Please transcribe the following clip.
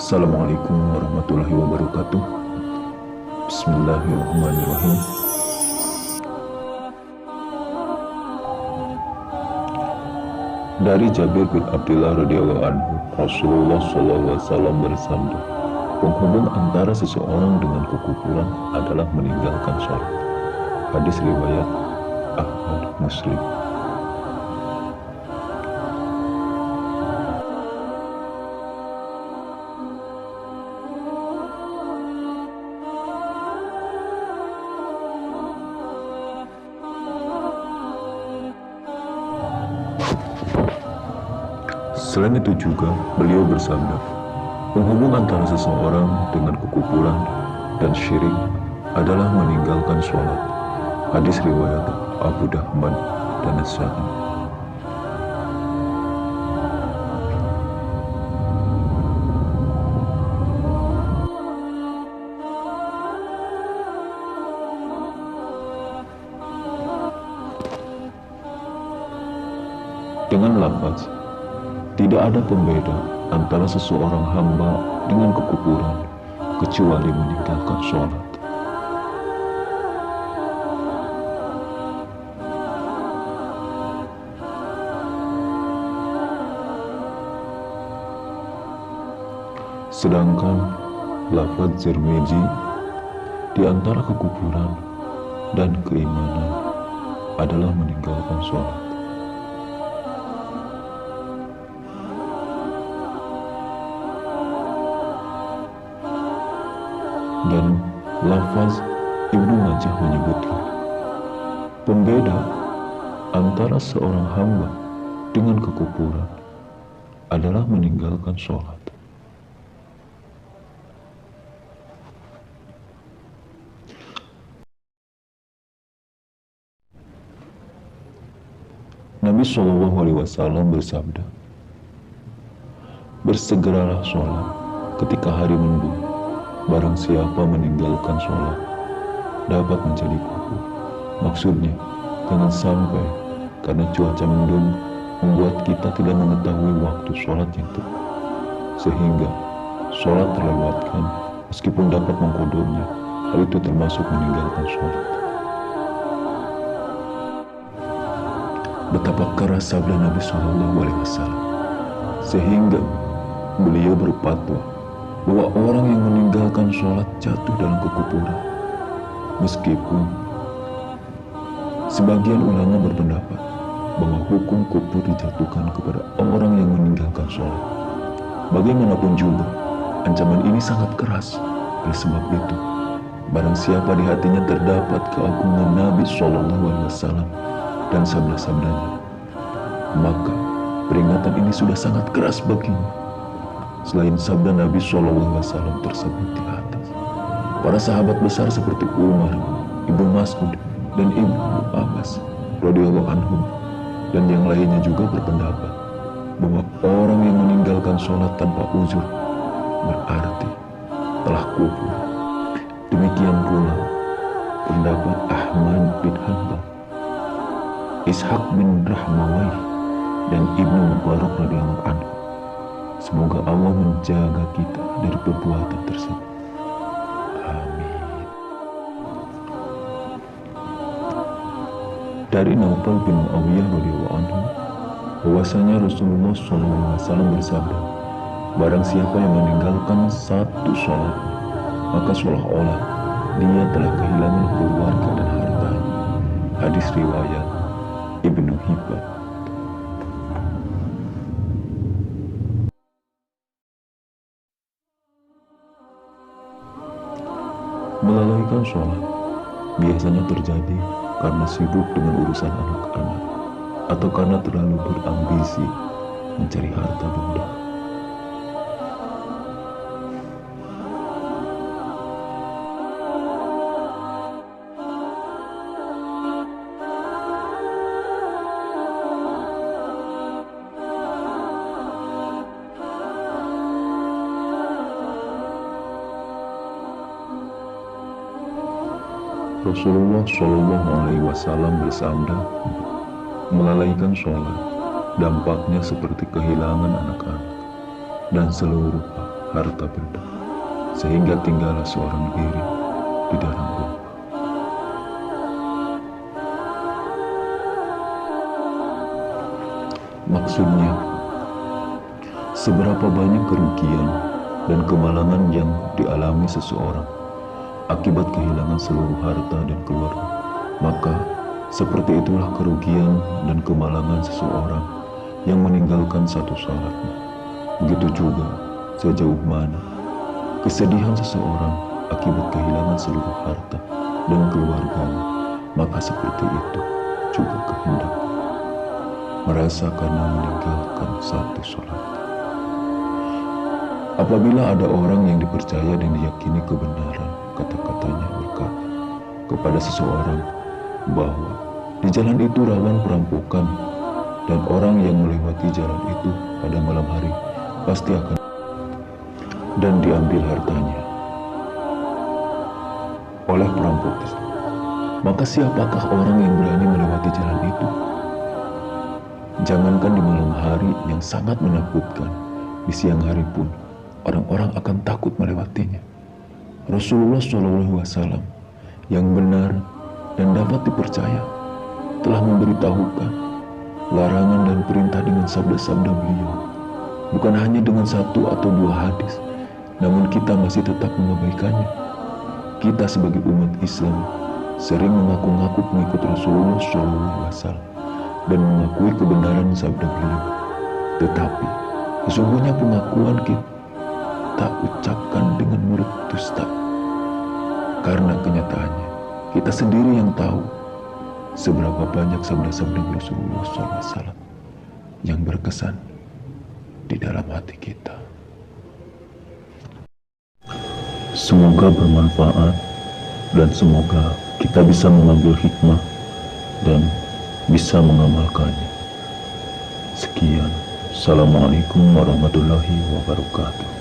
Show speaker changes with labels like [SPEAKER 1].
[SPEAKER 1] Assalamualaikum warahmatullahi wabarakatuh. Bismillahirrahmanirrahim. Dari Jabir bin Abdullah radhiyallahu anhu, Rasulullah SAW bersabda, penghubung antara seseorang dengan kekufuran adalah meninggalkan sholat. Hadis riwayat Ahmad Muslim. Selain itu juga, beliau bersabda, penghubung antara seseorang dengan kekufuran dan syirik adalah meninggalkan sholat. Hadis riwayat Abu Dawud dan Nasa'i. Dengan lafaz, tidak ada pembeda antara seseorang hamba dengan kekufuran kecuali meninggalkan sholat. Sedangkan lafaz Tirmidzi di antara kekufuran dan keimanan adalah meninggalkan sholat. Dan lafaz Ibnu Majah menyebutkan, pembeda antara seorang hamba dengan kekufuran adalah meninggalkan sholat. Nabi SAW bersabda, bersegeralah sholat ketika hari mendung. Barang siapa meninggalkan sholat dapat menjadi kufur. Maksudnya, jangan sampai karena cuaca mendung membuat kita tidak mengetahui waktu sholat yang tepat, sehingga sholat terlewatkan meskipun dapat mengkodoknya. Hal itu termasuk meninggalkan sholat. Betapa keras sabda Nabi SAW, sehingga beliau berfatwa bahwa orang yang meninggalkan sholat jatuh dalam kekufuran. Meskipun sebagian ulama berpendapat bahwa hukum kufur dijatuhkan kepada orang yang meninggalkan sholat. Bagaimanapun juga, ancaman ini sangat keras. Oleh sebab itu, barang siapa di hatinya terdapat keagungan Nabi SAW dan sabda-sabdanya, maka peringatan ini sudah sangat keras baginya. Selain sabda Nabi SAW tersebut di atas, para sahabat besar seperti Umar, Ibnu Mas'ud, dan Ibnu Abbas radhiyallahu anhum dan yang lainnya juga berpendapat bahwa orang yang meninggalkan sholat tanpa uzur berarti telah kufur. Demikian pula pendapat Ahmad bin Hanbal, Ishaq bin Rahmawayh, dan Ibnu Mubarak radhiyallahu anhu. Semoga Allah menjaga kita dari perbuatan tersebut. Amin. Dari Naufal bin Muawiyah radhiyallahu anhu, bahwasanya Rasulullah SAW bersabda, barang siapa yang meninggalkan satu sholat, maka seolah-olah dia telah kehilangan keluarga dan hartanya. Hadis riwayat Ibnu Hibban. Melalaikan sholat biasanya terjadi karena sibuk dengan urusan anak-anak atau karena terlalu berambisi mencari harta benda. Rasulullah SAW bersabda, melalaikan sholat dampaknya seperti kehilangan anak-anak dan seluruh harta benda, sehingga tinggallah seorang diri di dalam gua. Maksudnya, seberapa banyak kerugian dan kemalangan yang dialami seseorang akibat kehilangan seluruh harta dan keluarga, maka seperti itulah kerugian dan kemalangan seseorang yang meninggalkan satu salatnya. Begitu juga sejauh mana kesedihan seseorang akibat kehilangan seluruh harta dan keluarganya, maka seperti itu juga kehendak merasa karena meninggalkan satu salat. Apabila ada orang yang dipercaya dan diyakini kebenaran kata-katanya berkata kepada seseorang bahwa di jalan itu rawan perampokan dan orang yang melewati jalan itu pada malam hari pasti akan dan diambil hartanya oleh perampok tersebut. Maka siapakah orang yang berani melewati jalan itu? Jangankan di malam hari yang sangat menakutkan, di siang hari pun orang-orang akan takut melewatinya. Rasulullah SAW yang benar dan dapat dipercaya telah memberitahukan larangan dan perintah dengan sabda-sabda beliau, bukan hanya dengan satu atau dua hadis, namun kita masih tetap mengabaikannya. Kita sebagai umat Islam sering mengaku-ngaku pengikut Rasulullah SAW dan mengakui kebenaran sabda beliau, tetapi sesungguhnya pengakuan kita ucapkan dengan mulut dusta, karena kenyataannya kita sendiri yang tahu seberapa banyak sabda-sabda Rasulullah SAW yang berkesan di dalam hati kita. Semoga bermanfaat dan semoga kita bisa mengambil hikmah dan bisa mengamalkannya. Sekian. Assalamualaikum warahmatullahi wabarakatuh.